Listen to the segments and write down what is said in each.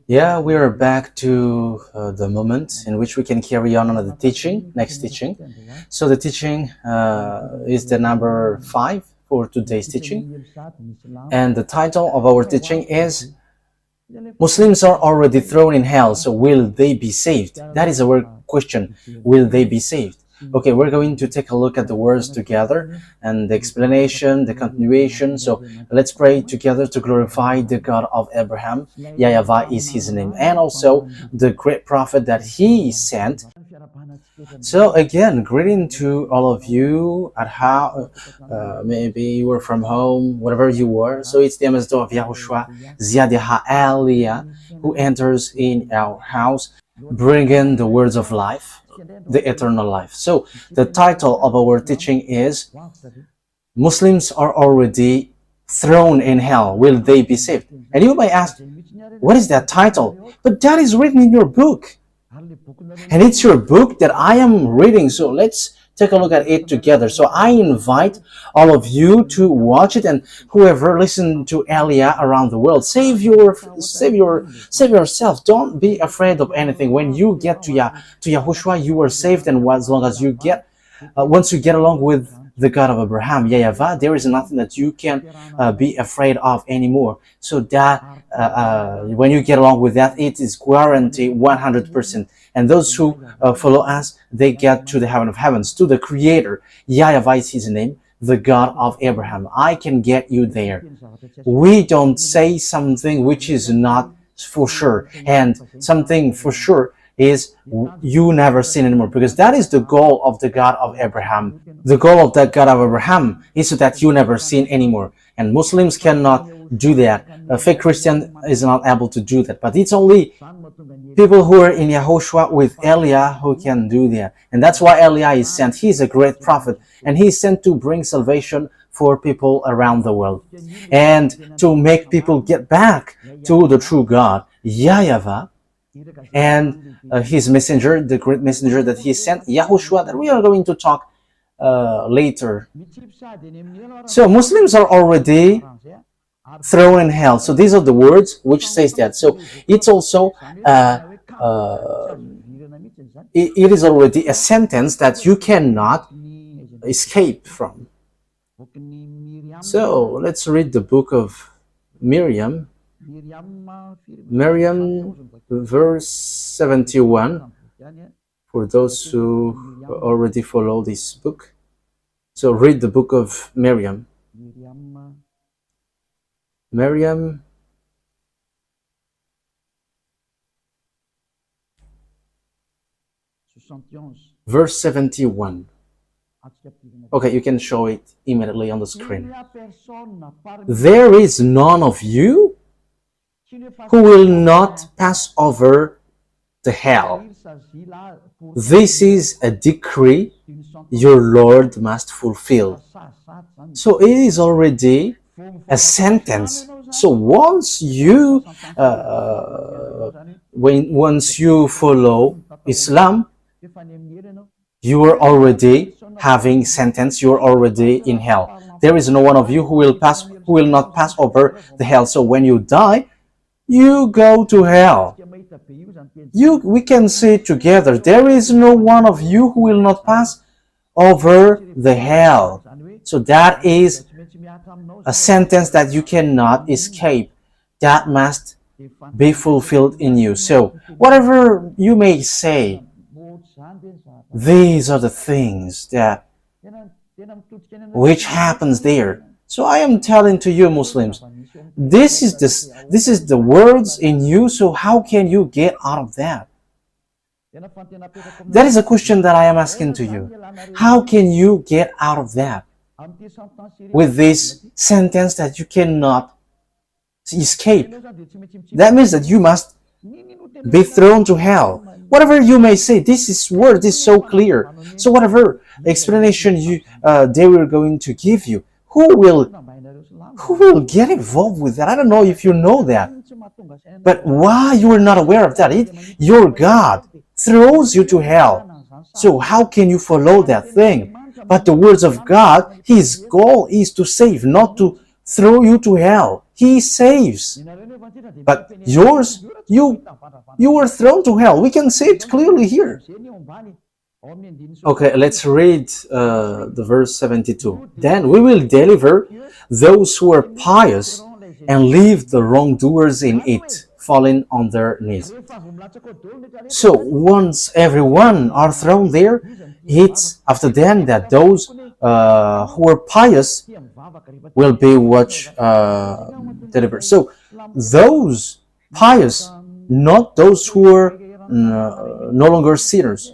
Yeah, we are back to the moment in which we can carry on the teaching, next teaching. So the teaching is the number 5 for today's teaching. And the title of our teaching is Muslims are already thrown in hell, so will they be saved? That is our question. Will they be saved? Okay, we're going to take a look at the words together and the explanation, the continuation. So let's pray together to glorify the God of Abraham. YAHVAH is his name, and also the great prophet that he sent. So again, greeting to all of you at how maybe you were from home, whatever you were. So it's the ambassador of YAHOSHUAH, Ziadiha Aliyah, who enters in our house, bringing the words of life, the eternal life. So the title of our teaching is Muslims are already thrown in hell, will they be saved? And you may ask, what is that title? But that is written in your book, and it's your book that I am reading. So let's take a look at it together. So I invite all of you to watch it, and whoever listen to Aliyah around the world, save yourself. Don't be afraid of anything. When you get to YAHOSHUAH, you are saved, and as long as you get once you get along with the God of Abraham, YAHVAH, there is nothing that you can be afraid of anymore. So that when you get along with that, it is guaranteed 100%. And those who follow us, they get to the heaven of heavens, to the Creator. YAHVAH is his name, the God of Abraham. I can get you there. We don't say something which is not for sure, and something for sure is you never sin anymore, because that is the goal of the God of Abraham. The goal of the God of Abraham is so that you never sin anymore, and Muslims cannot do that. A fake Christian is not able to do that, but it's only people who are in YAHOSHUAH with Aliyah who can do that. And that's why Aliyah is sent. He is a great prophet, and he is sent to bring salvation for people around the world and to make people get back to the true God, YAHVAH, and his messenger, the great messenger that he sent, YAHOSHUAH, that we are going to talk later. So Muslims are already thrown in hell. So these are the words which says that. So it's also it is already a sentence that you cannot escape from. So let's read the book of Miriam, verse 71, for those who already follow this book. So read the book of Miriam, verse 71. Okay, you can show it immediately on the screen. There is none of you who will not pass over the hell. This is a decree your Lord must fulfill. So it is already a sentence. So once you once you follow Islam, you are already having sentence. You are already in hell. There is no one of you who will not pass over the hell. So when you die, you go to hell. We can say it together. There is no one of you who will not pass over the hell. So that is a sentence that you cannot escape. That must be fulfilled in you. So whatever you may say, these are the things that which happens there. So I am telling to you, Muslims, this is the words in you. So how can you get out of that? That is a question that I am asking to you. How can you get out of that with this sentence that you cannot escape? That means that you must be thrown to hell. Whatever you may say, this word is so clear. So whatever explanation they were going to give you, who will get involved with that? I don't know if you know that. But why you are not aware of that? Your God throws you to hell. So how can you follow that thing? But the words of God, his goal is to save, not to throw you to hell. He saves. But yours, you were thrown to hell. We can see it clearly here. Okay, let's read the verse 72. Then we will deliver those who are pious and leave the wrongdoers in it, falling on their knees. So once everyone are thrown there, it's after then that those who are pious will be delivered. So those pious, not those who are no longer sinners.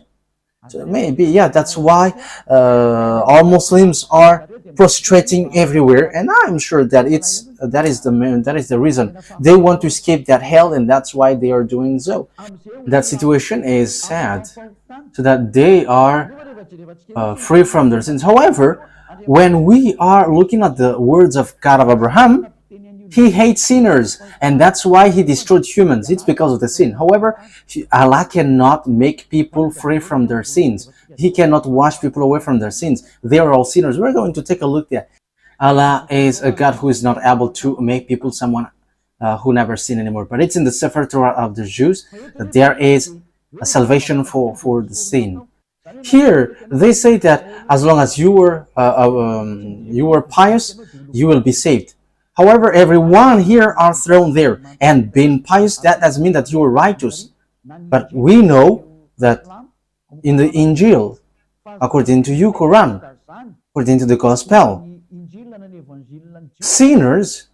So maybe, yeah, that's why all Muslims are prostrating everywhere, and I'm sure that that is the reason they want to escape that hell, and that's why they are doing so. That situation is sad, so that they are free from their sins. However, when we are looking at the words of God of Abraham, He hates sinners, and that's why He destroyed humans. It's because of the sin. However, Allah cannot make people free from their sins. He cannot wash people away from their sins. They are all sinners. We're going to take a look there. Allah is a God who is not able to make people someone who never sin anymore. But it's in the Sefer Torah of the Jews that there is a salvation for the sin. Here, they say that as long as you were pious, you will be saved. However, everyone here are thrown there, and being pious, that doesn't mean that you are righteous. But we know that in the Injil, according to you, Quran, according to the Gospel, sinners,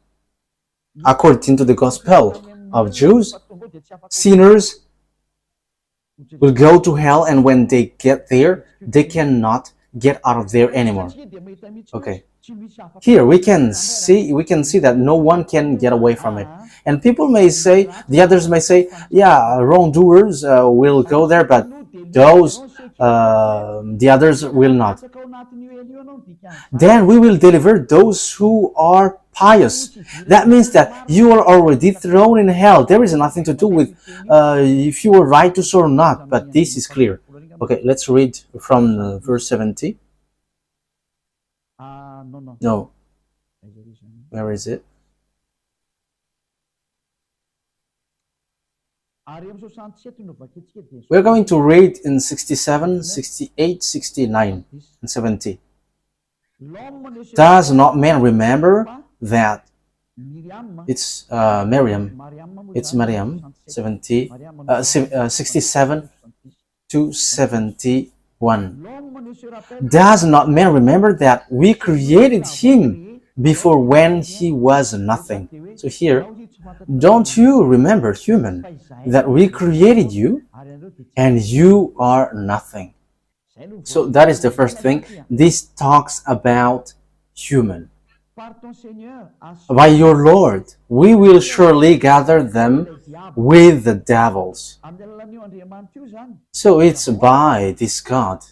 according to the Gospel of Jews, sinners will go to hell, and when they get there, they cannot get out of there anymore. Okay. Here we can see that no one can get away from it. And people may say, the others may say, yeah, wrongdoers will go there, but those, the others will not. Then we will deliver those who are pious. That means that you are already thrown in hell. There is nothing to do with if you are righteous or not, but this is clear. Okay, let's read from verse 70. No. Where is it? We're going to read in 67, 68, 69, and 70. Does not man remember that it's Miriam? It's Miriam, 67 to 71. Does not man remember that we created him before when he was nothing? So here, don't you remember, human, that we created you and you are nothing? So that is the first thing. This talks about human. By your Lord, we will surely gather them with the devils. So it's by this God.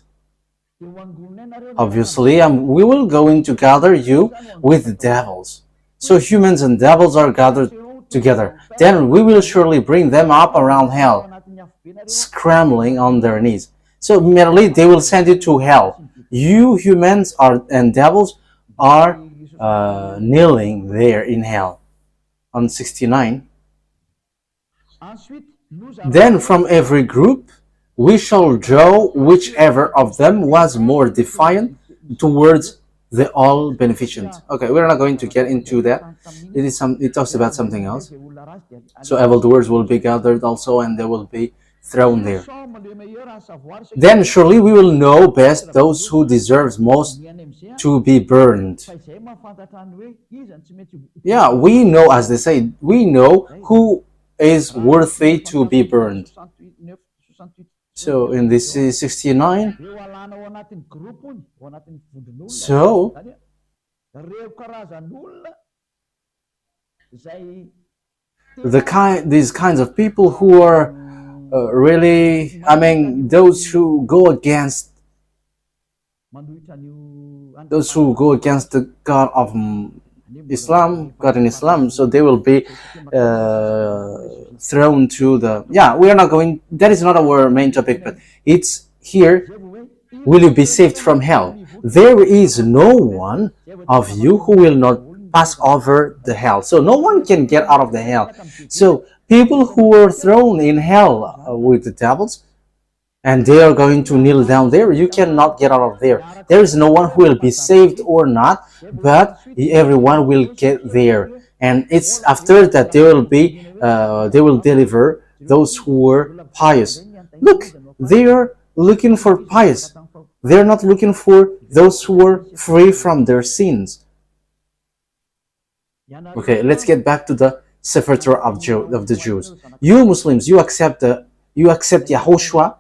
Obviously, we will going to gather you with the devils. So humans and devils are gathered together. Then we will surely bring them up around hell, scrambling on their knees. So merely they will send you to hell. You humans and devils are kneeling there in hell. On 69. Then from every group we shall draw whichever of them was more defiant towards the all beneficent. Okay, we're not going to get into that. It talks about something else. So evildoers will be gathered also, and they will be thrown there. Then surely we will know best those who deserve most to be burned. Yeah, we know, as they say, we know who is worthy to be burned. So in this 69, so these kinds of people who are really, those who go against the God of Islam, God in Islam, so they will be thrown to the, we are not going, that is not our main topic, but it's here, will you be saved from hell? There is no one of you who will not pass over the hell. So no one can get out of the hell. So people who were thrown in hell with the devils, and they are going to kneel down there, you cannot get out of there. There is no one who will be saved or not, but everyone will get there. And it's after that they will deliver those who were pious. Look, they are looking for pious. They're not looking for those who were free from their sins. Okay, let's get back to the Sefer Torah of the Jews. You Muslims, you accept YAHOSHUAH,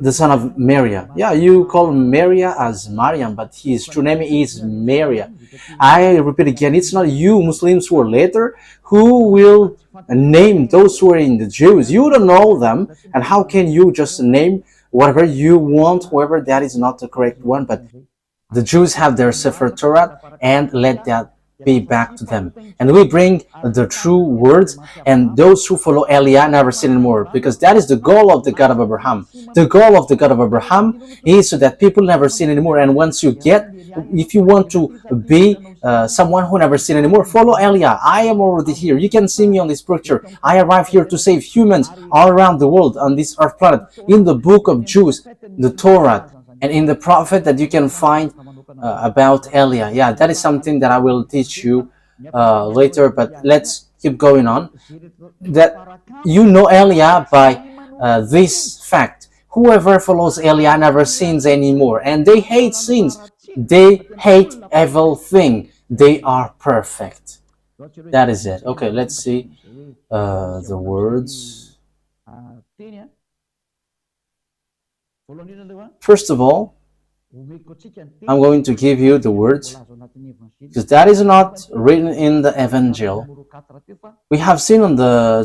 the son of Maria. Yeah, you call Maria as Mariam, but his true name is Maria. I repeat again, it's not you Muslims who are later who will name those who are in the Jews. You don't know them, and how can you just name whatever you want, whoever? That is not the correct one. But the Jews have their Sefer Torah, and let that be back to them. And we bring the true words, and those who follow Eliah never sin anymore, because that is the goal of the God of Abraham. The goal of the God of Abraham is so that people never sin anymore. And once you get, if you want to be someone who never sin anymore, follow Eliah. I am already here. You can see me on this picture. I arrive here to save humans all around the world on this earth planet. In the book of Jews, the Torah, and in the prophet that you can find about Eliah. Yeah, that is something that I will teach you later, but let's keep going on. That you know Eliah by this fact. Whoever follows Eliah never sins anymore, and they hate sins. They hate evil thing. They are perfect. That is it. Okay, let's see the words. First of all, I'm going to give you the words, because that is not written in the Evangel. We have seen on the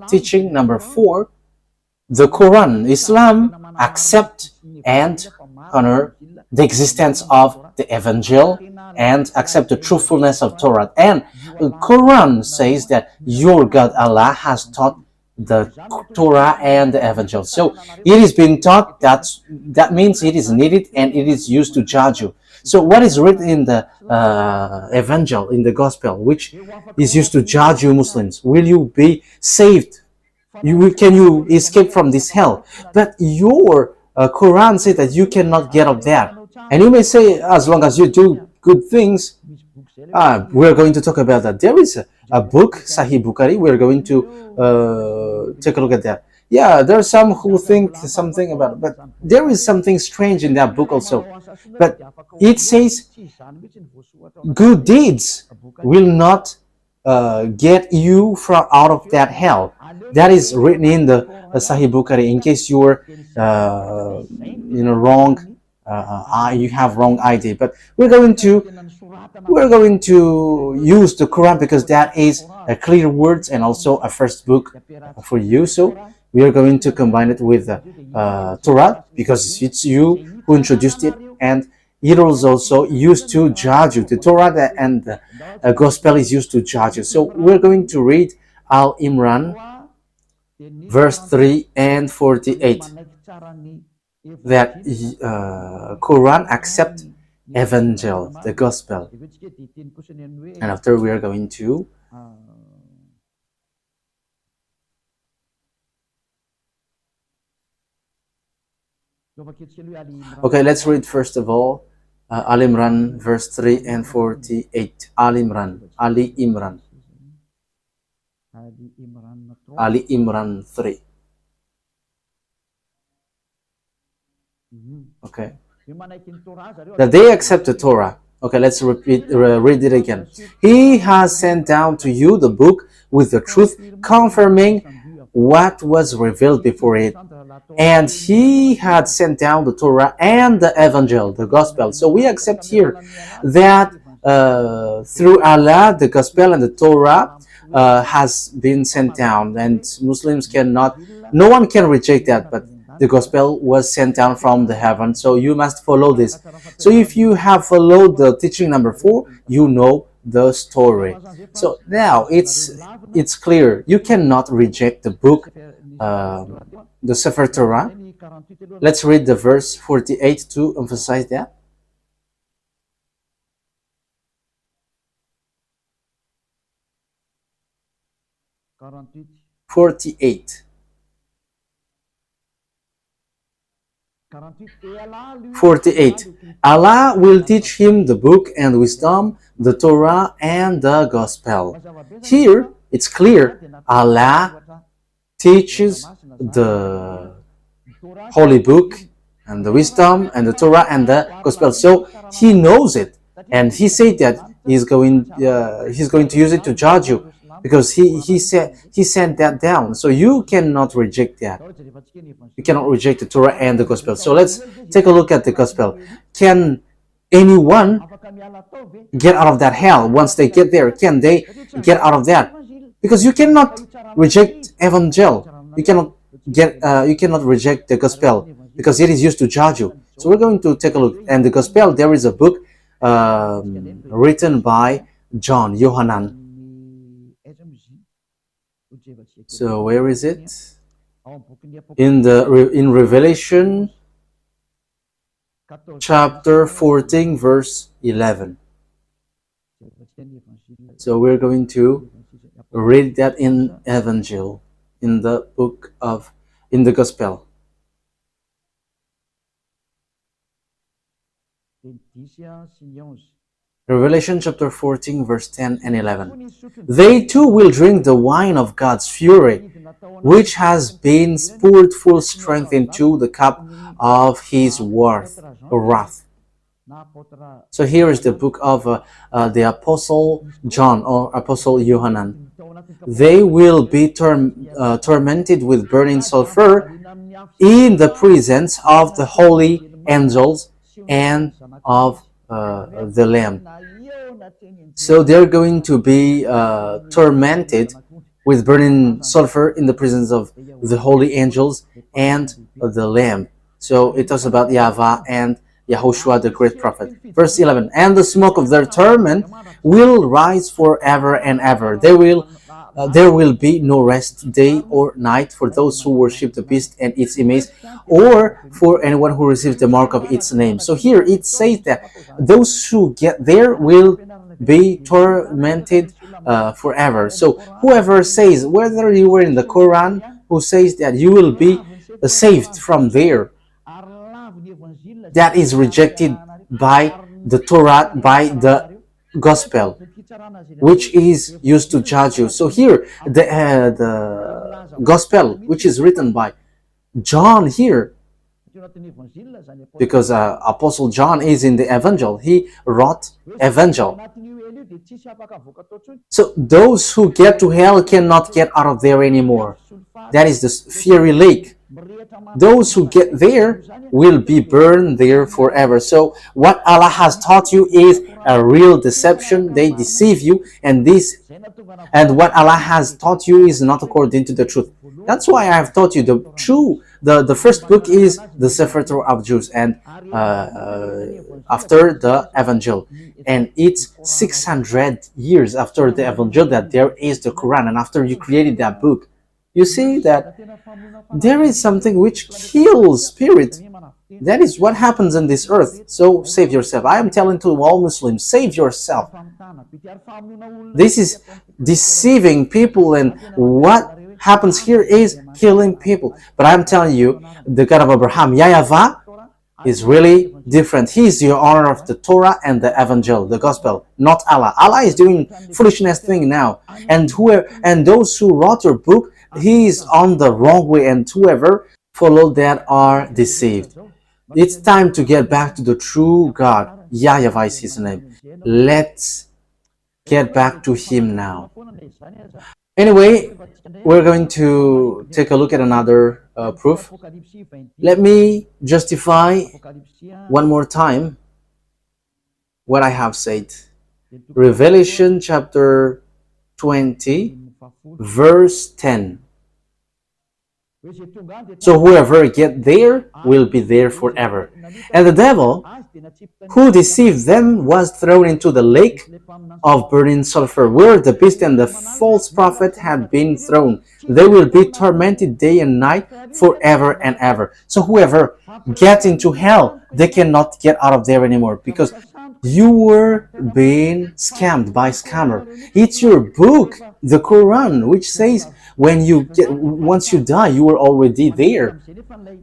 teaching number 4, the Quran. Islam accept and honor the existence of the Evangel and accept the truthfulness of Torah. And the Quran says that your God Allah has taught the Torah and the Evangel. So it is being taught, that means it is needed and it is used to judge you. So what is written in the Evangel, in the Gospel, which is used to judge you Muslims? Will you be saved? Can you escape from this hell? But your Quran says that you cannot get out that. And you may say, as long as you do good things, we're going to talk about that. There is a book, Sahih Bukhari. We're going to take a look at that. Yeah, there are some who think something about it, but there is something strange in that book also. But it says good deeds will not get you from out of that hell. That is written in the Sahih Bukhari. In case you were wrong, you have wrong idea. But we're going to use the Quran, because that is a clear words and also a first book for you. So we are going to combine it with Torah, because it's you who introduced it, and it was also used to judge you. The Torah and the Gospel is used to judge you. So we're going to read Al Imran, verse 3 and 48. That Quran accept Evangel, the Gospel. And after we are going to okay, let's read first of all Al Imran, verse 3 and 48. Ali Imran 3. Okay. That they accept the Torah. Okay, let's read it again. He has sent down to you the book with the truth, confirming what was revealed before it. And he had sent down the Torah and the Evangel, the Gospel. So we accept here that through Allah, the Gospel and the Torah has been sent down, and Muslims cannot, no one can reject that, but the Gospel was sent down from the heaven, so you must follow this. So if you have followed the teaching number 4, you know the story. So now it's clear. You cannot reject the book, the Sefer Torah. Let's read the verse 48 to emphasize that. 48. 48. Allah will teach him the book and wisdom, the Torah and the Gospel. Here, it's clear, Allah teaches the Holy Book and the wisdom and the Torah and the Gospel. So he knows it, and he said that he's going to use it to judge you, because he sent that down. So you cannot reject that. You cannot reject the Torah and the Gospel. So let's take a look at the Gospel. Can anyone get out of that hell? Once they get there, can they get out of that? Because you cannot reject Evangel. You cannot reject the Gospel, because it is used to judge you. So we're going to take a look. And the Gospel, there is a book written by John, Yohanan. So where is it? In Revelation chapter 14 verse 11. So we're going to read that in Evangel, in the Gospel. Revelation chapter 14 verse 10 and 11. They too will drink the wine of God's fury, which has been poured full strength into the cup of his wrath. So here is the book of the Apostle John, or Apostle Yohanan. They will be tormented with burning sulfur in the presence of the holy angels and of the Lamb. So they're going to be tormented with burning sulfur in the presence of the holy angels and the Lamb. So it talks about YAHVAH and YAHOSHUAH, the great prophet. Verse 11, and the smoke of their torment will rise forever and ever. There will be no rest day or night for those who worship the beast and its image, or for anyone who receives the mark of its name. So here it says that those who get there will be tormented forever. So whoever says, whether you were in the Quran, who says that you will be saved from there, that is rejected by the Torah, by the Gospel, which is used to judge you. So here, the Gospel, which is written by John here, because Apostle John is in the Evangel. He wrote Evangel. So those who get to hell cannot get out of there anymore. That is the fiery lake. Those who get there will be burned there forever. So what Allah has taught you is a real deception. They deceive you, and what Allah has taught you is not according to the truth. That's why I have taught you the first book is the Sefer Torah of Jews, and after the Evangel, and it's 600 years after the Evangel that there is the Quran, and after you created that book, you see that there is something which kills spirit. That is what happens in this earth. So save yourself. I am telling to all Muslims, save yourself. This is deceiving people, and what happens here is killing people. But I'm telling you, the God of Abraham, YAHVAH, is really different. He is the honor of the Torah and the Evangel, the Gospel, not Allah. Allah is doing foolishness thing now, and those who wrote your book, he is on the wrong way, and whoever followed that are deceived. It's time to get back to the true God. YAHVAH is his name. Let's get back to him now. Anyway, we're going to take a look at another proof. Let me justify one more time what I have said. Revelation chapter 20, verse 10. So whoever get there will be there forever. And the devil who deceived them was thrown into the lake of burning sulfur, where the beast and the false prophet had been thrown. They will be tormented day and night forever and ever. So whoever gets into hell, they cannot get out of there anymore, because You were being scammed by scammer. It's your book, the Quran, which says once you die, you are already there.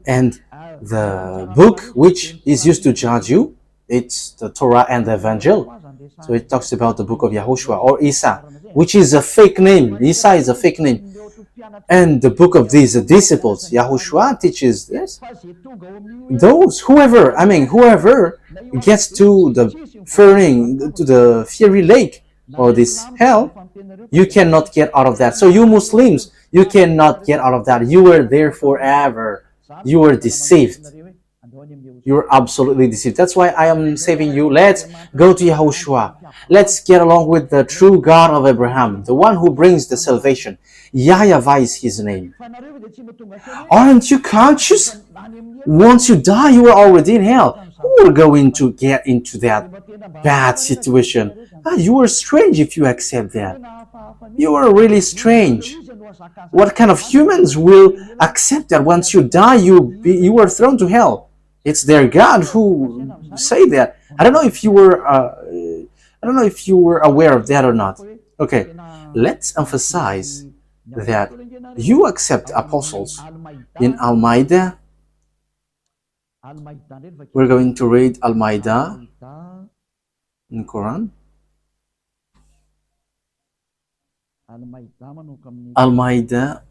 And the book which is used to judge you, it's the Torah and the Evangel. So it talks about the book of YAHOSHUAH or Isa, which is a fake name. Isa is a fake name. And the book of these disciples, YAHOSHUAH teaches this. Whoever gets to the fiery lake or this hell, you cannot get out of that. So you Muslims, you cannot get out of that. You were there forever. You were deceived. You're absolutely deceived. That's why I am saving you. Let's go to YAHOSHUAH. Let's get along with the true God of Abraham, the one who brings the salvation. YAHVAH is his name. Aren't you conscious? Once you die, you are already in hell. Who are going to get into that bad situation? You are strange if you accept that. You are really strange. What kind of humans will accept that once you die, you are thrown to hell? It's their God who say that. I don't know if you were aware of that or not. Okay, let's emphasize that you accept apostles. In Al-Ma'idah, we're going to read Al-Ma'idah in Quran. Al-Ma'idah,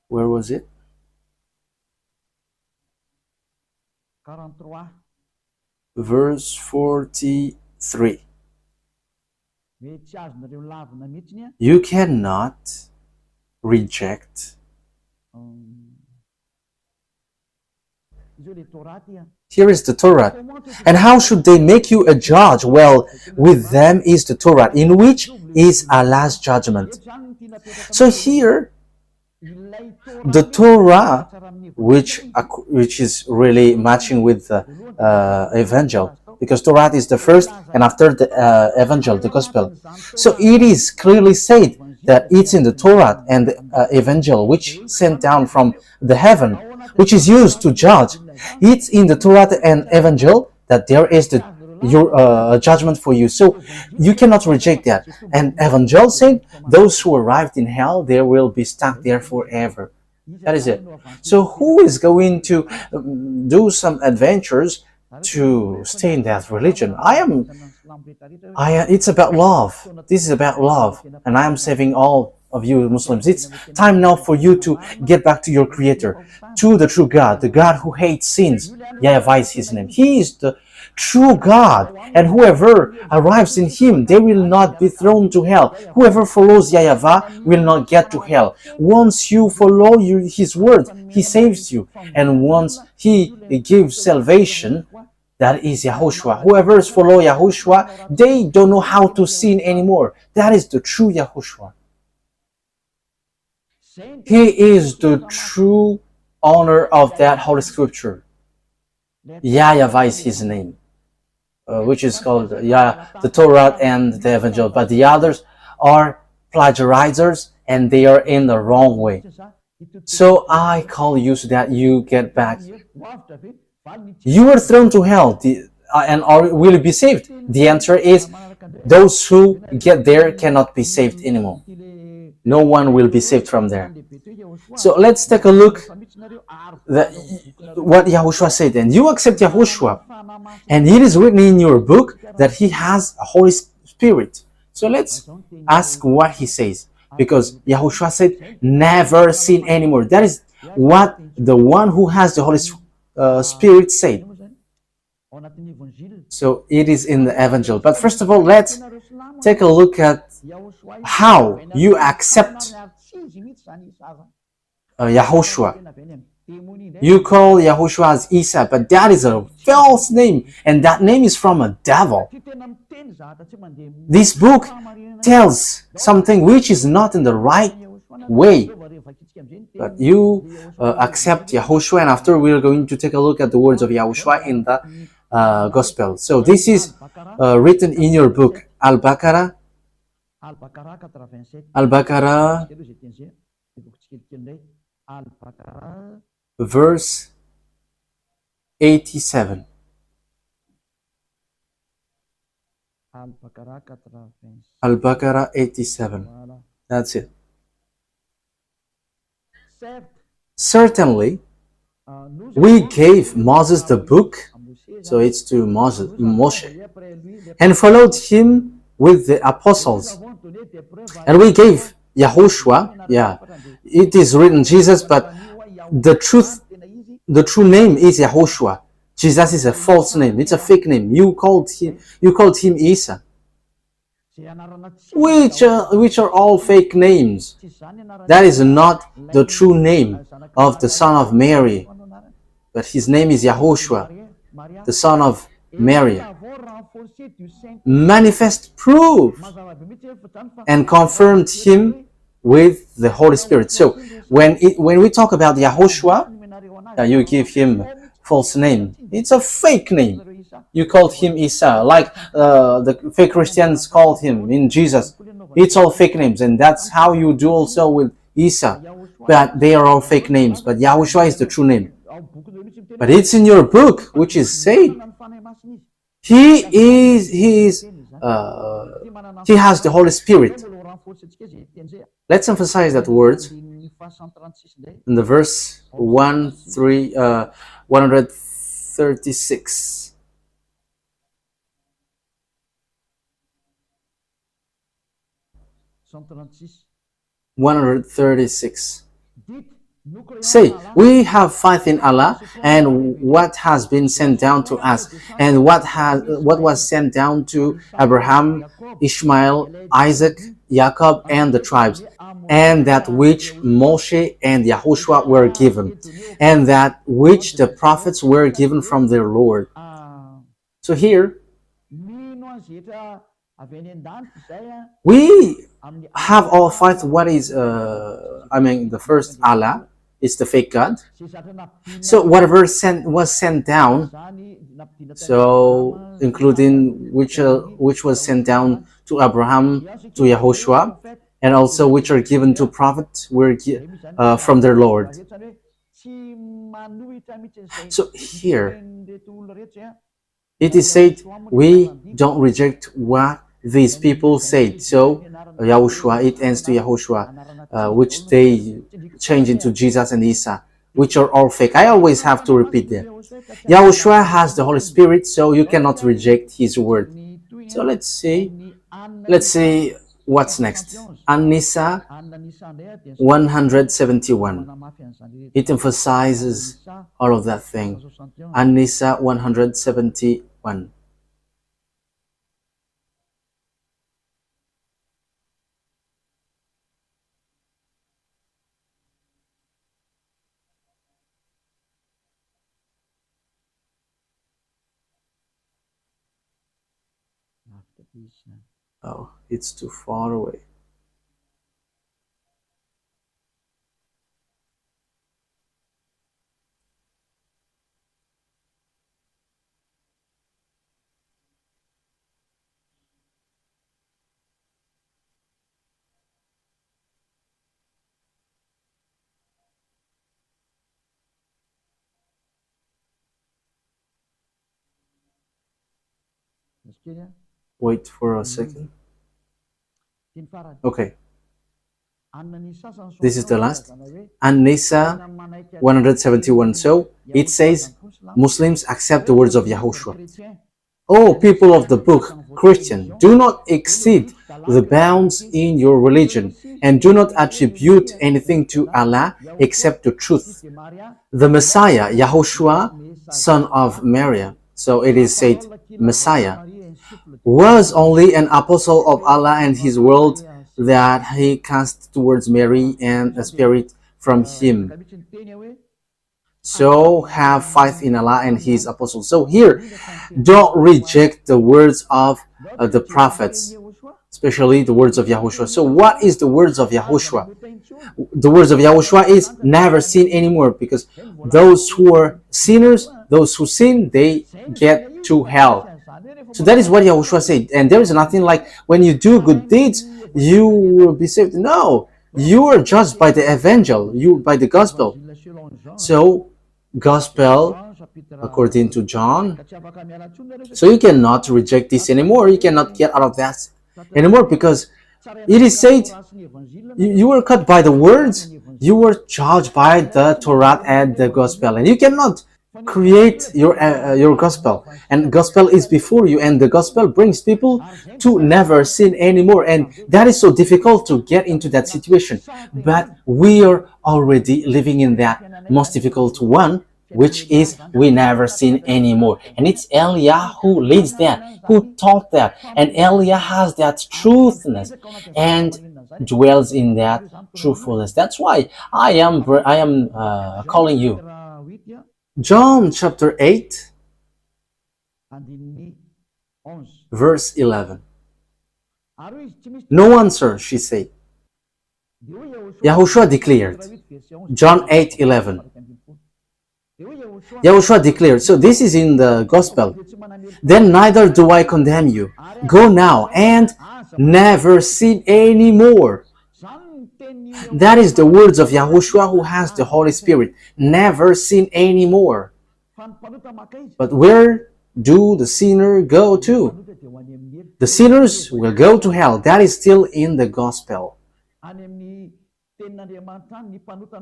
where was it? Verse 43. You cannot reject. Here is the Torah. And how should they make you a judge? Well, with them is the Torah, in which is Allah's judgment. So here, the Torah, which is really matching with the Evangel, because Torah is the first, and after the Evangel, the Gospel. So it is clearly said that it's in the Torah and the Evangel, which sent down from the heaven, which is used to judge. It's in the Torah and Evangel that there is your judgment for you. So you cannot reject that. And Evangel said, those who arrived in hell, they will be stuck there forever. That is it. So who is going to do some adventures to stay in that religion? It's about love. This is about love. And I am saving all of you Muslims. It's time now for you to get back to your Creator, to the true God, the God who hates sins. YAHVAH is his name. He is the true God, and whoever arrives in him, they will not be thrown to hell. Whoever follows YAHVAH will not get to hell. Once you follow his word, he saves you, and once he gives salvation, that is YAHOSHUAH. Whoever follows YAHOSHUAH, they don't know how to sin anymore. That is the true YAHOSHUAH. He is the true owner of that holy scripture. YAHVAH is his name, which is called the Torah and the Evangel. But the others are plagiarizers, and they are in the wrong way. So I call you so that you get back. You were thrown to hell, and will you be saved? The answer is, those who get there cannot be saved anymore. No one will be saved from there. So let's take a look at what YAHOSHUAH said. And you accept YAHOSHUAH, and it is written in your book that he has a Holy Spirit. So let's ask what he says, because YAHOSHUAH said, never sin anymore. That is what the one who has the Holy Spirit said. So it is in the Evangel. But first of all, let's take a look at how you accept YAHOSHUAH. You call YAHOSHUAH as Isa, but that is a false name, and that name is from a devil. This book tells something which is not in the right way. But you accept YAHOSHUAH, and after we are going to take a look at the words of YAHOSHUAH in the Gospel. So this is written in your book, Al-Baqarah, verse 87. Al-Baqarah 87. That's it. Certainly, we gave Moses the book, so it's to Moshe, and followed him with the apostles. And we gave YAHOSHUAH, it is written Jesus, but the true name is YAHOSHUAH. Jesus is a false name, it's a fake name. You called him Isa, which are all fake names. That is not the true name of the son of Mary, but his name is YAHOSHUAH, the son of Mary. Manifest proof and confirmed him with the Holy Spirit. So when we talk about YAHOSHUAH, you give him false name. It's a fake name. You called him Isa, like the fake Christians called him in Jesus. It's all fake names, and that's how you do also with Isa. But they are all fake names. But YAHOSHUAH is the true name. But it's in your book, which is said. He has the Holy Spirit. Let's emphasize that word in the verse 136. Say, we have faith in Allah and what has been sent down to us, and what was sent down to Abraham, Ishmael, Isaac, Jacob, and the tribes, and that which Moshe and YAHOSHUAH were given, and that which the prophets were given from their Lord. So here, we have all faith. What is, the first Allah is the fake God. So whatever was sent down, so including which was sent down to Abraham, to YAHOSHUAH, and also which are given to prophets were from their Lord. So here, it is said, we don't reject what these people said. So YAHOSHUAH, it ends to YAHOSHUAH, which they change into Jesus and Isa, which are all fake. I always have to repeat that. YAHOSHUAH has the Holy Spirit, so you cannot reject his word. So let's see what's next. An-Nisa 171. It emphasizes all of that thing. An-Nisa 171. Oh, it's too far away. Wait for a second. Okay. This is the last. An-Nisa 171. So it says, Muslims accept the words of YAHOSHUAH. Oh, people of the book, Christian, do not exceed the bounds in your religion, and do not attribute anything to Allah except the truth. The Messiah, YAHOSHUAH, son of Mary, so it is said, Messiah, was only an apostle of Allah and his word that he cast towards Mary and a spirit from him. So have faith in Allah and his apostles. So here, don't reject the words of the prophets, especially the words of YAHOSHUAH. So what is the words of YAHOSHUAH? The words of YAHOSHUAH is never sin anymore, because those who are sinners, those who sin, they get to hell. So that is what YAHOSHUAH said. And there is nothing like when you do good deeds, you will be saved. No, you are judged by the evangel, by the gospel. So gospel according to John. So you cannot reject this anymore. You cannot get out of that anymore, because it is said you were cut by the words, you were judged by the Torah and the gospel, and you cannot create your gospel, and gospel is before you, and the gospel brings people to never sin anymore, and that is so difficult to get into that situation. But we are already living in that most difficult one, which is we never sin anymore. And it's Eliah who leads that, who taught that, and Eliah has that truthness and dwells in that truthfulness. That's why I am calling you. John chapter 8 verse 11. No answer, she said. YAHOSHUAH declared. John 8:11. YAHOSHUAH declared, so this is in the gospel. Then neither do I condemn you. Go now and never sin anymore. That is the words of YAHOSHUAH, who has the Holy Spirit. Never sin anymore. But where do the sinner go to? The sinners will go to hell. That is still in the gospel.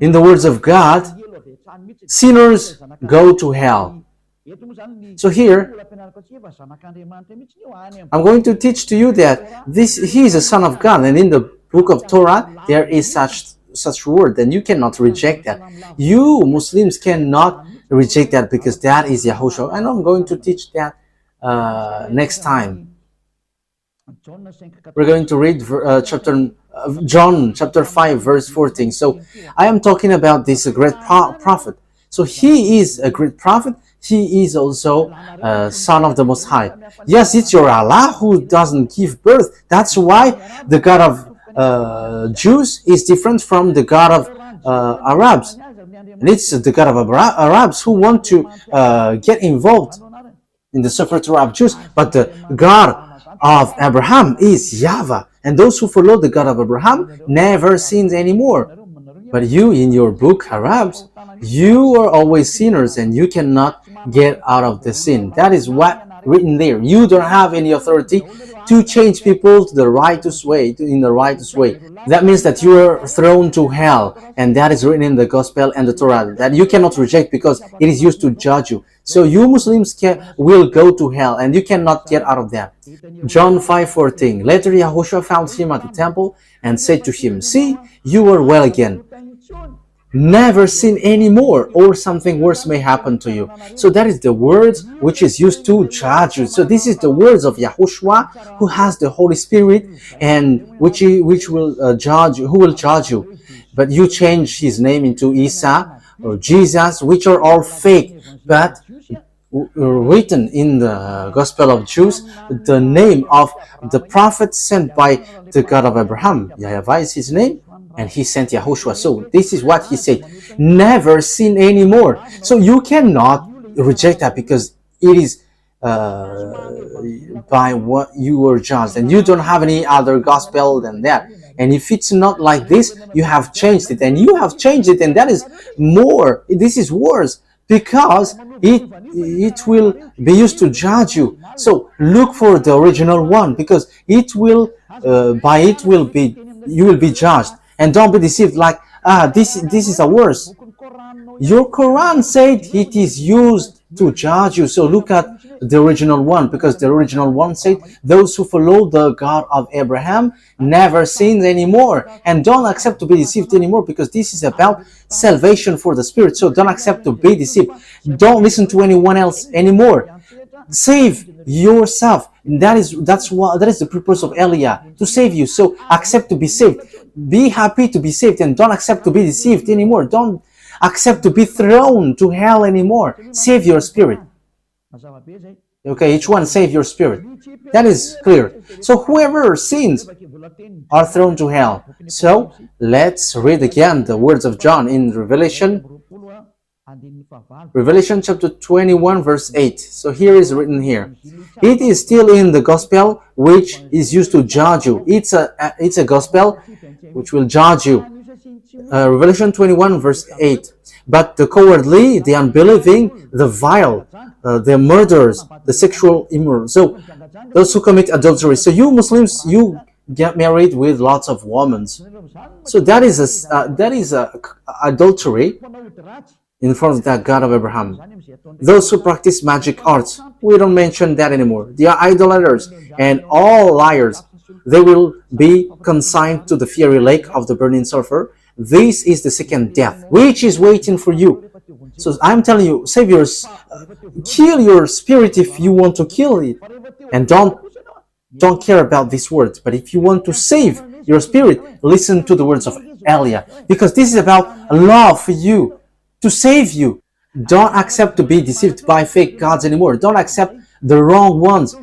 In the words of God, sinners go to hell. So here, I'm going to teach to you that he is a son of God, and in the book of Torah, there is such word, and you cannot reject that. You Muslims cannot reject that, because that is YAHOSHUAH, and I'm going to teach that next time. We're going to read John chapter 5 verse 14. So I am talking about this great prophet. So he is a great prophet. He is also son of the Most High. Yes, it's your Allah who doesn't give birth. That's why the God of Jews is different from the God of Arabs. And it's the God of Arabs who want to get involved in the Sefer Torah of Jews. But the God of Abraham is YAHVAH. And those who follow the God of Abraham never sins anymore. But you, in your book, Arabs, you are always sinners, and you cannot get out of the sin. That is what written there. You don't have any authority to change people to the righteous way, in the righteous way. That means that you are thrown to hell, and that is written in the gospel and the Torah, that you cannot reject, because it is used to judge you. So you Muslims will go to hell, and you cannot get out of that. John 5:14. Later YAHOSHUAH found him at the temple and said to him, see, you are well again. Never sin anymore, or something worse may happen to you. So that is the words which is used to judge you. So this is the words of YAHOSHUAH, who has the Holy Spirit, and which will judge you, who will judge you. But you change his name into Isa or Jesus, which are all fake. But written in the Gospel of Jews, the name of the prophet sent by the God of Abraham, YAHVAH is his name, and he sent YAHOSHUAH. So this is what he said, never sin anymore. So you cannot reject that, because it is by what you were judged, and you don't have any other gospel than that. And if it's not like this, you have changed it, and you have changed it, and that is more, this is worse, because it will be used to judge you. So look for the original one, because it will by it will be, you will be judged. And don't be deceived like, this is a worse. Your Quran said it is used to judge you. So look at the original one, because the original one said those who follow the God of Abraham never sins anymore. And don't accept to be deceived anymore, because this is about salvation for the spirit. So don't accept to be deceived. Don't listen to anyone else anymore. Save yourself. That is the purpose of Eliah, to save you. So accept to be saved. Be happy to be saved, and don't accept to be deceived anymore. Don't accept to be thrown to hell anymore. Save your spirit. Okay, each one save your spirit. That is clear. So whoever sins are thrown to hell. So let's read again the words of John in Revelation chapter 21 verse 8. So here is written here. It is still in the gospel which is used to judge you. It's a gospel which will judge you. Revelation 21 verse 8. but the cowardly, the unbelieving, the vile, the murderers, the sexual immoral. So those who commit adultery. So you Muslims, you get married with lots of women. So that is a adultery in front of the God of Abraham. Those who practice magic arts, we don't mention that anymore. They are idolaters and all liars. They will be consigned to the fiery lake of the burning sulfur. This is the second death, which is waiting for you. So I'm telling you, save kill your spirit if you want to kill it, and don't care about these words. But if you want to save your spirit, listen to the words of Elia, because this is about love for you, to save you. Don't accept to be deceived by fake gods anymore. Don't accept the wrong ones.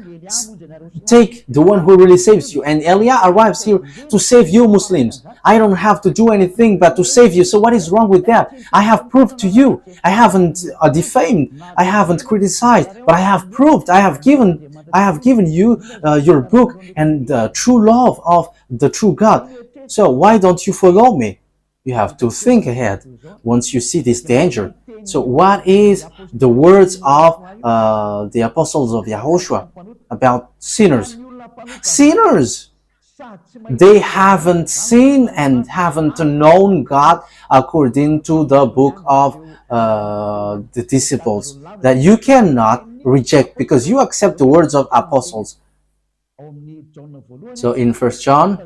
Take the one who really saves you. And Elia arrives here to save you Muslims. I don't have to do anything but to save you. So what is wrong with that? I have proved to you. I haven't defamed. I haven't criticized, but I have proved. I have given you your book and the true love of the true God. So why don't you follow me? You have to think ahead once you see this danger. So what is the words of the apostles of YAHOSHUAH about sinners? Sinners! They haven't seen and haven't known God according to the book of the disciples, that you cannot reject because you accept the words of apostles. So in 1 John,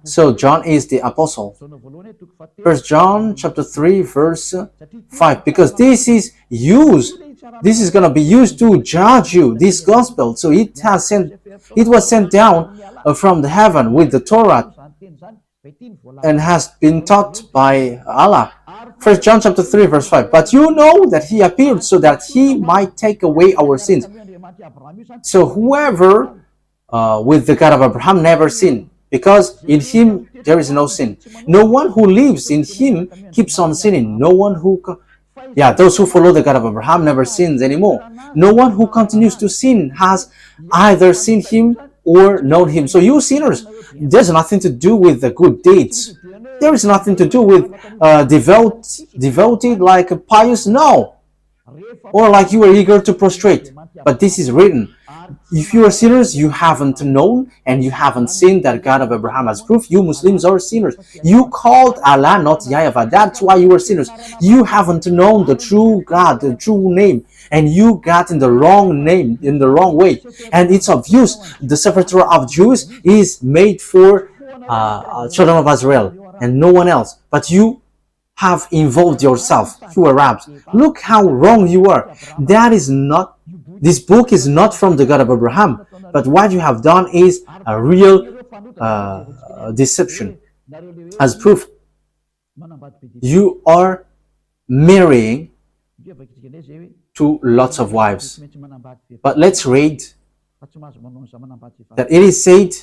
so John is the apostle. 1 John chapter 3 verse 5, because this is going to be used to judge you, this gospel. So it was sent down from the heaven with the Torah and has been taught by Allah. 1 John chapter 3 verse 5, but you know that he appeared so that he might take away our sins. So whoever with the God of Abraham never sinned, because in him there is no sin. No one who lives in him keeps on sinning. No one who those who follow the God of Abraham never sins anymore. No one who continues to sin has either seen him or known him. So you sinners, there's nothing to do with the good deeds. There is nothing to do with devoted like a pious, no, or like you were eager to prostrate. But this is written. If you are sinners, you haven't known and you haven't seen that God of Abraham has proof. You Muslims are sinners. You called Allah not YAHVAH. That's why you are sinners. You haven't known the true God, the true name, and you got in the wrong name, in the wrong way. And it's obvious the Sefer Torah of Jews is made for children of Israel and no one else. But you have involved yourself, you Arabs. Look how wrong you are. This book is not from the God of Abraham, but what you have done is a real deception. As proof, you are marrying to lots of wives. But let's read that it is said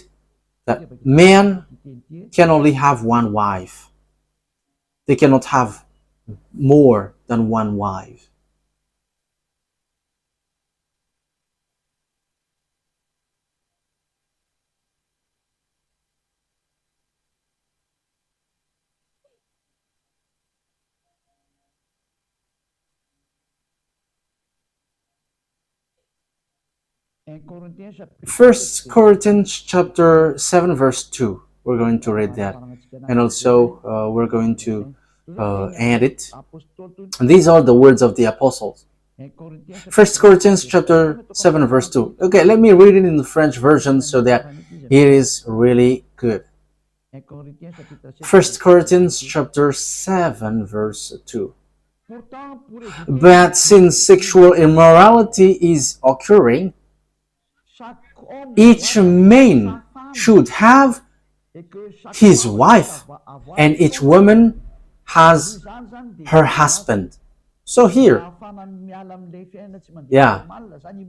that men can only have one wife. They cannot have more than one wife. First Corinthians chapter 7 verse 2. We're going to read that, and also we're going to add it. And these are the words of the apostles. First Corinthians chapter 7 verse 2. Okay, let me read it in the French version so that it is really good. First Corinthians chapter 7 verse 2. But since sexual immorality is occurring, each man should have his wife, and each woman has her husband. So here,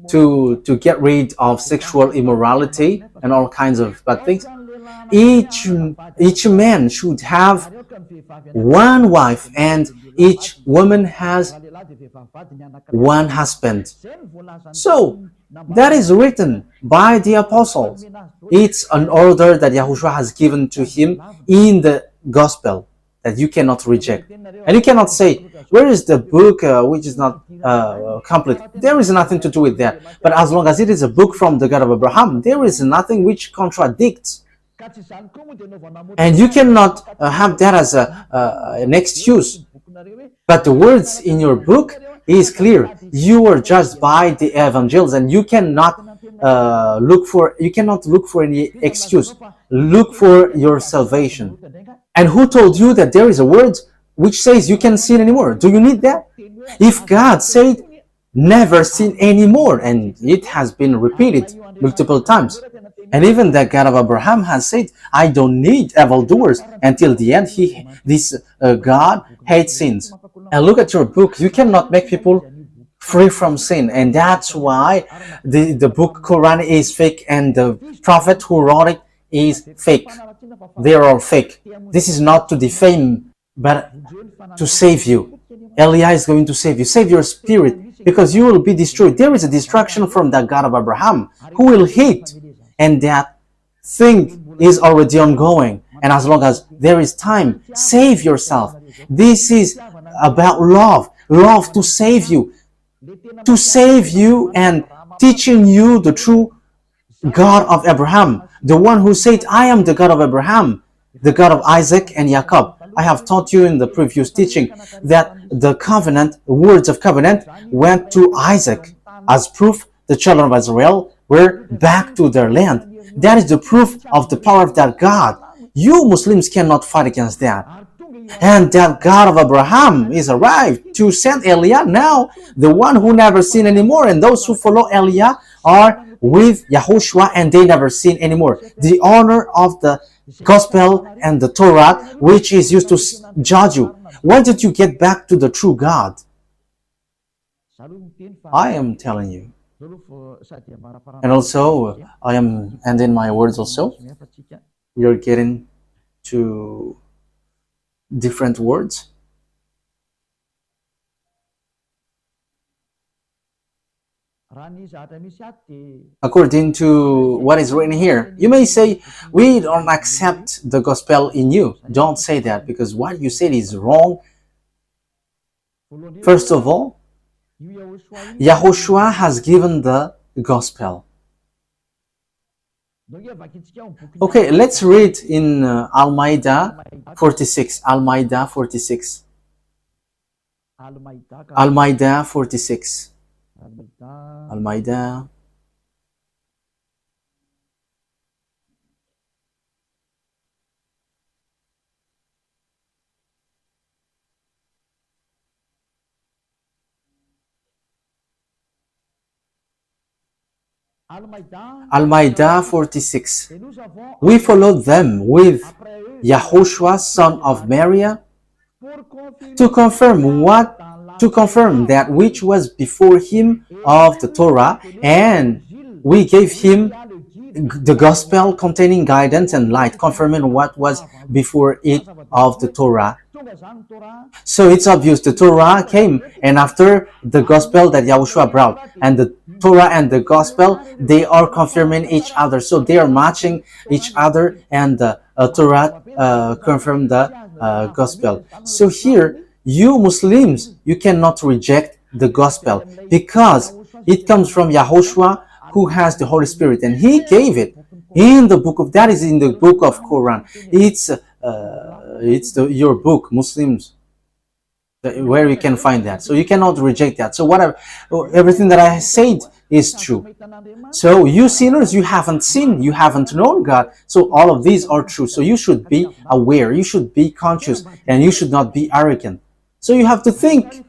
to get rid of sexual immorality and all kinds of bad things, each man should have one wife, and each woman has one husband. So that is written by the apostles. It's an order that YAHOSHUAH has given to him in the gospel that you cannot reject. And you cannot say, Where is the book which is not complete? There is nothing to do with that. But as long as it is a book from the God of Abraham, there is nothing which contradicts. And you cannot have that as an excuse. But the words in your book is clear. You are judged by the evangels, and you cannot look for any excuse. Look for your salvation. And who told you that there is a word which says you can't sin anymore? Do you need that? If God said never sin anymore, and it has been repeated multiple times, and even the God of Abraham has said, I don't need evildoers. Until the end, this God hates sins. And look at your book. You cannot make people free from sin. And that's why the book Quran is fake, and the prophet who wrote it is fake. They're all fake. This is not to defame, but to save you. Eliah is going to save you. Save your spirit, because you will be destroyed. There is a destruction from the God of Abraham who will hit, and that thing is already ongoing. And as long as there is time, save yourself. This is about love to save you and teaching you the true God of Abraham, the one who said, I am the God of Abraham, the God of Isaac and Jacob. I have taught you in the previous teaching that the covenant, words of covenant, went to Isaac. As proof, the children of Israel were back to their land. That is the proof of the power of that God. You Muslims cannot fight against that. And that God of Abraham is arrived to send Eliah now, the one who never sinned anymore. And those who follow Eliah are with YAHOSHUAH, and they never sin anymore. The honor of the gospel and the Torah, which is used to judge you. Why did you get back to the true God? I am telling you. And also, I am ending my words also. We are getting to different words. According to what is written here, you may say, we don't accept the gospel in you. Don't say that, because what you said is wrong. First of all, YAHOSHUAH has given the gospel. Okay, let's read in Al-Ma'idah 46. Al-Ma'idah 46. Al-Ma'idah 46. Al-Ma'idah. Al-Ma'idah 46. We followed them with YAHOSHUAH, son of Maria, to confirm that which was before him of the Torah, and we gave him the gospel containing guidance and light, confirming what was before it of the Torah. So it's obvious the Torah came, and after the gospel that YAHOSHUAH brought, and the Torah and the gospel, they are confirming each other. So they are matching each other, and the Torah confirmed the gospel. So here, you Muslims, you cannot reject the gospel, because it comes from YAHOSHUAH, who has the Holy Spirit, and he gave it in the book of, that is in the book of Quran. It's your book, Muslims, where you can find that. So you cannot reject that. So everything that I said is true. So you sinners, you haven't sinned, you haven't known God. So all of these are true. So you should be aware, you should be conscious, and you should not be arrogant. So you have to think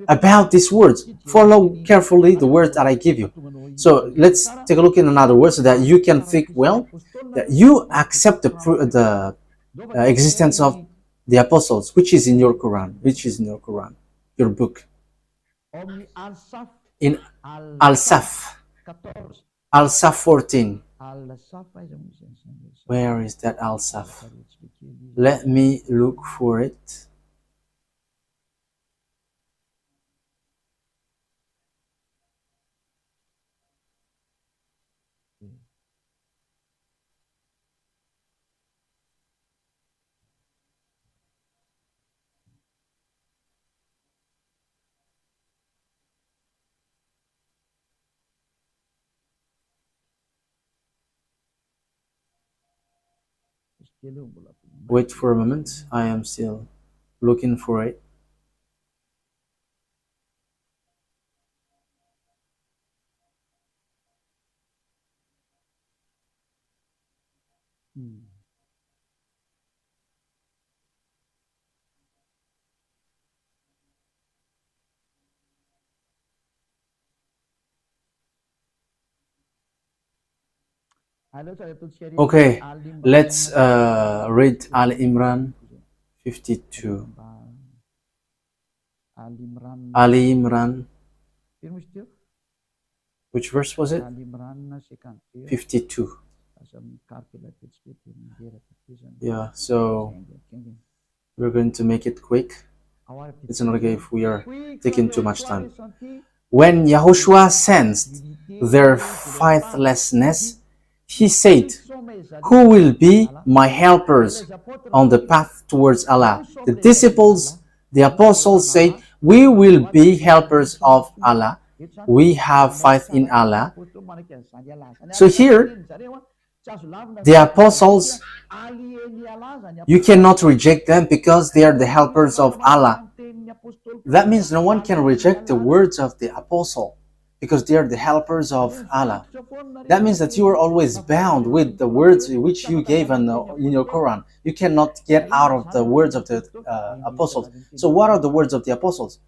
about these words. Follow carefully the words that I give you. So let's take a look in another word, so that you can think well, that you accept the existence of the apostles, which is in your Quran, your book. In Al-Saf 14. Where is that Al-Saf? Let me look for it. Wait for a moment. I am still looking for it. Okay, let's read Al Imran 52. Ali Imran, which verse was it? 52. Yeah, so we're going to make it quick. It's not okay if we are taking too much time. When Yahushua sensed their faithlessness, he said, "Who will be my helpers on the path towards Allah?" The disciples, the apostles said, "We will be helpers of Allah. We have faith in Allah." So here, the apostles, you cannot reject them because they are the helpers of Allah. That means no one can reject the words of the apostle because they are the helpers of Allah. That means that you are always bound with the words which you gave in your Quran. You cannot get out of the words of the apostles. So what are the words of the apostles?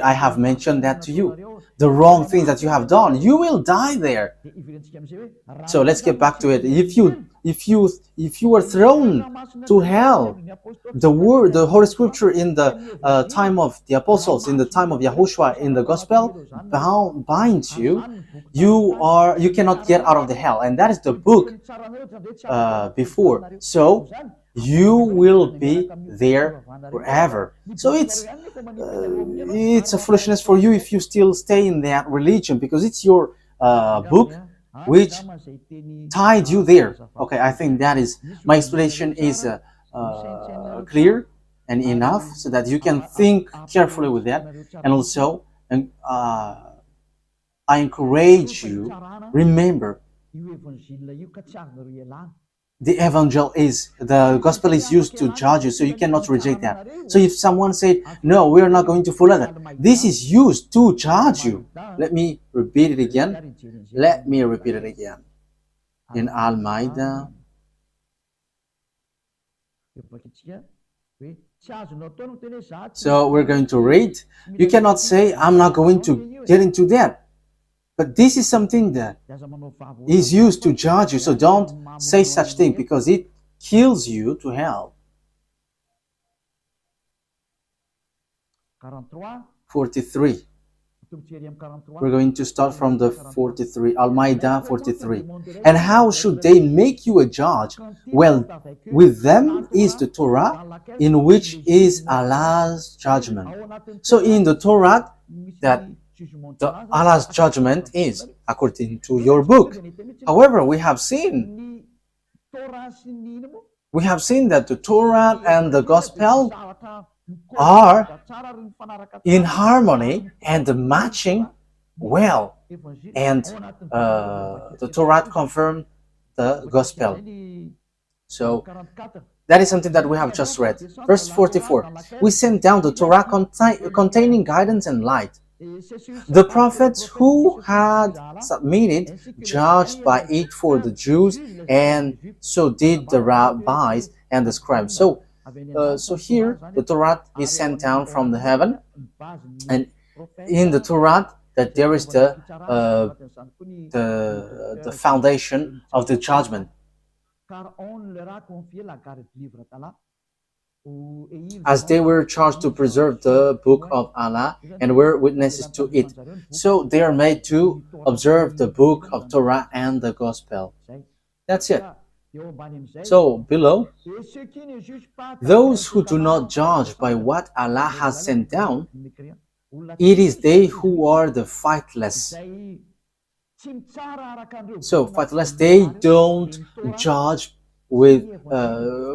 I have mentioned that to you. The wrong things that you have done, you will die there. So let's get back to it. If you were thrown to hell, the Holy Scripture in the time of the apostles, in the time of Yahushua, in the gospel, binds you. You cannot get out of the hell, and that is the book before. So you will be there forever. So it's a foolishness for you if you still stay in that religion, because it's your book which tied you there. Okay, I think that is my explanation is clear and enough so that you can think carefully with that. And also, I encourage you, remember, the gospel is used to judge you, so you cannot reject that. So if someone said, "No, we are not going to follow that," this is used to judge you. Let me repeat it again. In Al-Ma'idah. So we're going to read. You cannot say, "I'm not going to get into that." But this is something that is used to judge you. So don't say such thing, because it kills you to hell. 43. We're going to start from the 43. Al-Ma'idah 43. "And how should they make you a judge? Well, with them is the Torah, in which is Allah's judgment." So in the Torah, that Allah's judgment is according to your book. However, we have seen that the Torah and the gospel are in harmony and matching well, and the Torah confirmed the gospel. So that is something that we have just read. Verse 44, "We sent down the Torah containing guidance and light. The prophets who had submitted judged by it for the Jews, and so did the rabbis and the scribes." So here the Torah is sent down from the heaven, and in the Torah that there is the foundation of the judgment. As they were charged to preserve the book of Allah and were witnesses to it. So they are made to observe the book of Torah and the gospel. That's it. So below, those who do not judge by what Allah has sent down, it is they who are the faithless. So faithless, they don't judge with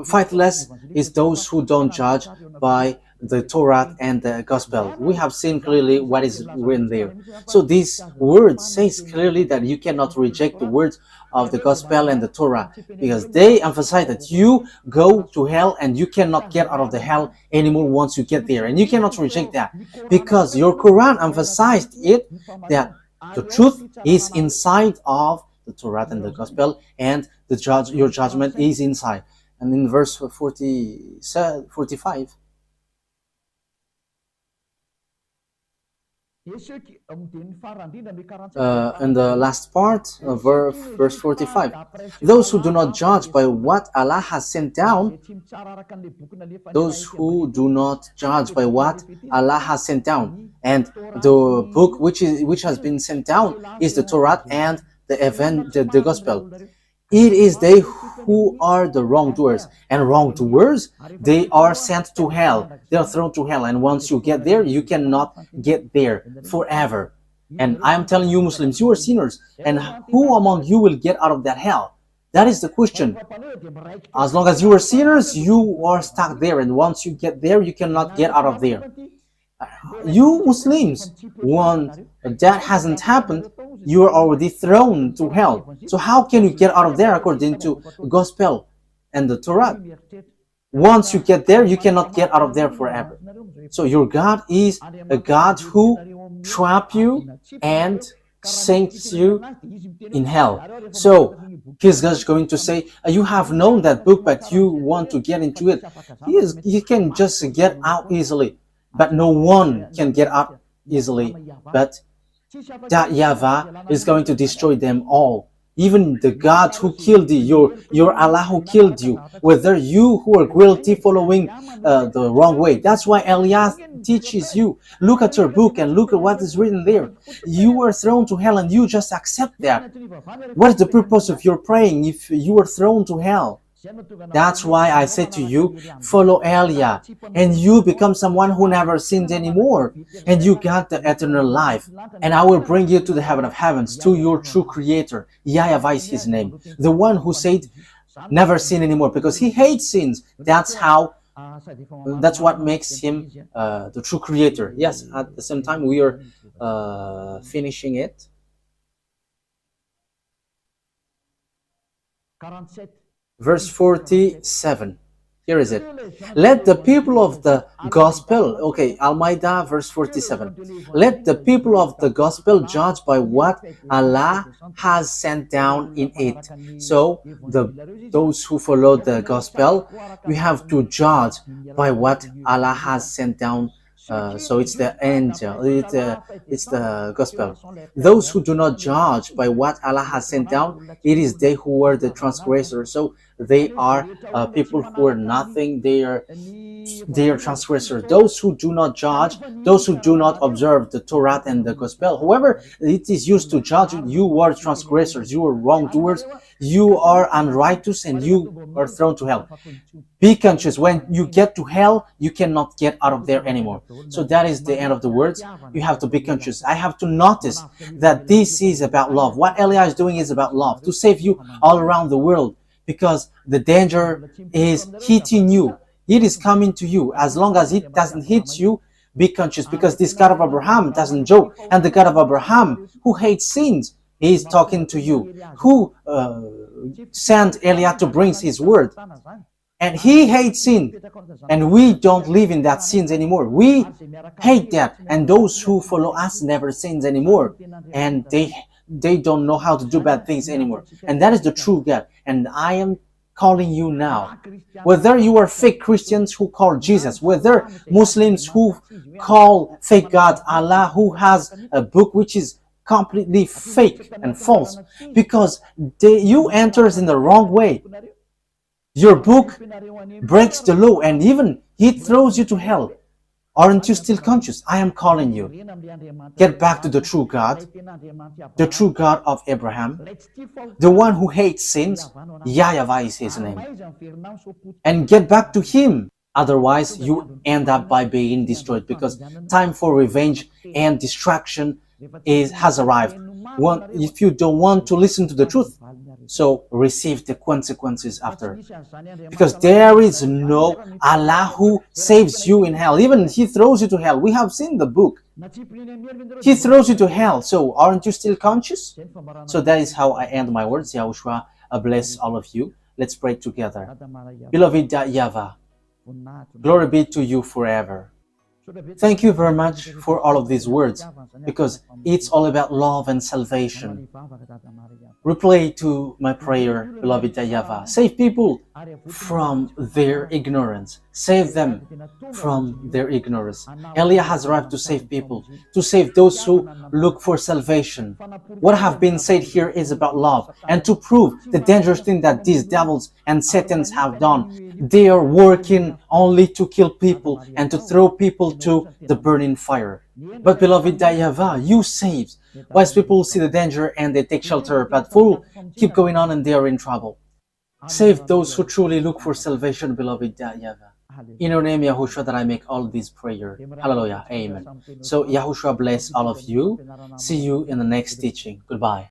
faithless is those who don't judge by the Torah and the Gospel. We have seen clearly what is written there. So this word says clearly that you cannot reject the words of the Gospel and the Torah, because they emphasize that you go to hell and you cannot get out of the hell anymore once you get there. And you cannot reject that, because your Quran emphasized it, that the truth is inside of the Torah and the Gospel, and your judgment is inside. And in verse 45, in the last part of verse 45, those who do not judge by what Allah has sent down, those who do not judge by what Allah has sent down, and the book which has been sent down is the Torah and the Gospel. It is they who are the wrongdoers, and wrongdoers, they are sent to hell. They are thrown to hell, and once you get there, you cannot get there forever. And I am telling you, Muslims, you are sinners, and who among you will get out of that hell? That is the question. As long as you are sinners, you are stuck there, and once you get there, you cannot get out of there. You Muslims, when that hasn't happened, you are already thrown to hell. So how can you get out of there according to the Gospel and the Torah? Once you get there, you cannot get out of there forever. So your God is a God who traps you and sinks you in hell. So he's just going to say, you have known that book, but you want to get into it. He can just get out easily, but no one can get out easily. But that YAHVAH is going to destroy them all. Even the God who killed you, your Allah who killed you, whether you who are guilty following the wrong way. That's why Elias teaches you, look at your book and look at what is written there. You are thrown to hell and you just accept that. What is the purpose of your praying if you are thrown to hell? That's why I say to you, follow Elia, and you become someone who never sins anymore, and you got the eternal life. And I will bring you to the heaven of heavens, to your true creator. YAHVAH is his name, the one who said never sin anymore, because he hates sins. That's what makes him the true creator. Yes, at the same time we are finishing it. Verse 47. Here is it. Let the people of the gospel, okay, Al-Maidah, verse 47. Let the people of the gospel judge by what Allah has sent down in it. So those who follow the gospel, we have to judge by what Allah has sent down. So it's the angel, it's the gospel. Those who do not judge by what Allah has sent down, it is they who are the transgressors. So they are people who are nothing. They are transgressors. Those who do not judge, those who do not observe the Torah and the gospel, whoever it is used to judge, you are transgressors, you are wrongdoers, you are unrighteous, and you are thrown to hell. Be conscious, when you get to hell, you cannot get out of there anymore. So that is the end of the words. You have to be conscious. I have to notice that this is about love. What Elia is doing is about love, to save you all around the world, because the danger is hitting you. It is coming to you. As long as it doesn't hit you, be conscious, because this God of Abraham doesn't joke. And the God of Abraham, who hates sins, is talking to you, who sent Elia to bring his word. And he hates sin, and we don't live in that sins anymore. We hate that, and those who follow us never sins anymore, and they don't know how to do bad things anymore. And that is the true God. And I am calling you now, whether you are fake Christians who call Jesus, whether Muslims who call fake God Allah, who has a book which is completely fake and false, because you enters in the wrong way. Your book breaks the law, and even it throws you to hell. Aren't you still conscious? I am calling you. Get back to the true God of Abraham, the one who hates sins. YAHVAH is his name. And get back to him. Otherwise, you end up by being destroyed, because time for revenge and destruction has arrived. If you don't want to listen to the truth, So receive the consequences after. Because there is no Allah who saves you in hell. Even He throws you to hell. We have seen the book. He throws you to hell. So aren't you still conscious? So that is how I end my words. Yahushua bless all of you. Let's pray together. Beloved YAHVAH, glory be to you forever. Thank you very much for all of these words, because it's all about love and salvation. Reply to my prayer, beloved YAHVAH. Save people from their ignorance. Save them from their ignorance. Elia has arrived to save people, to save those who look for salvation. What have been said here is about love, and to prove the dangerous thing that these devils and Satans have done. They are working only to kill people and to throw people to the burning fire. But beloved YAHVAH, you save. Wise people see the danger and they take shelter, but fools keep going on and they are in trouble. Save those who truly look for salvation, beloved YAHVAH. In your name, Yahushua, that I make all these prayers. Hallelujah. Amen. So Yahushua bless all of you. See you in the next teaching. Goodbye.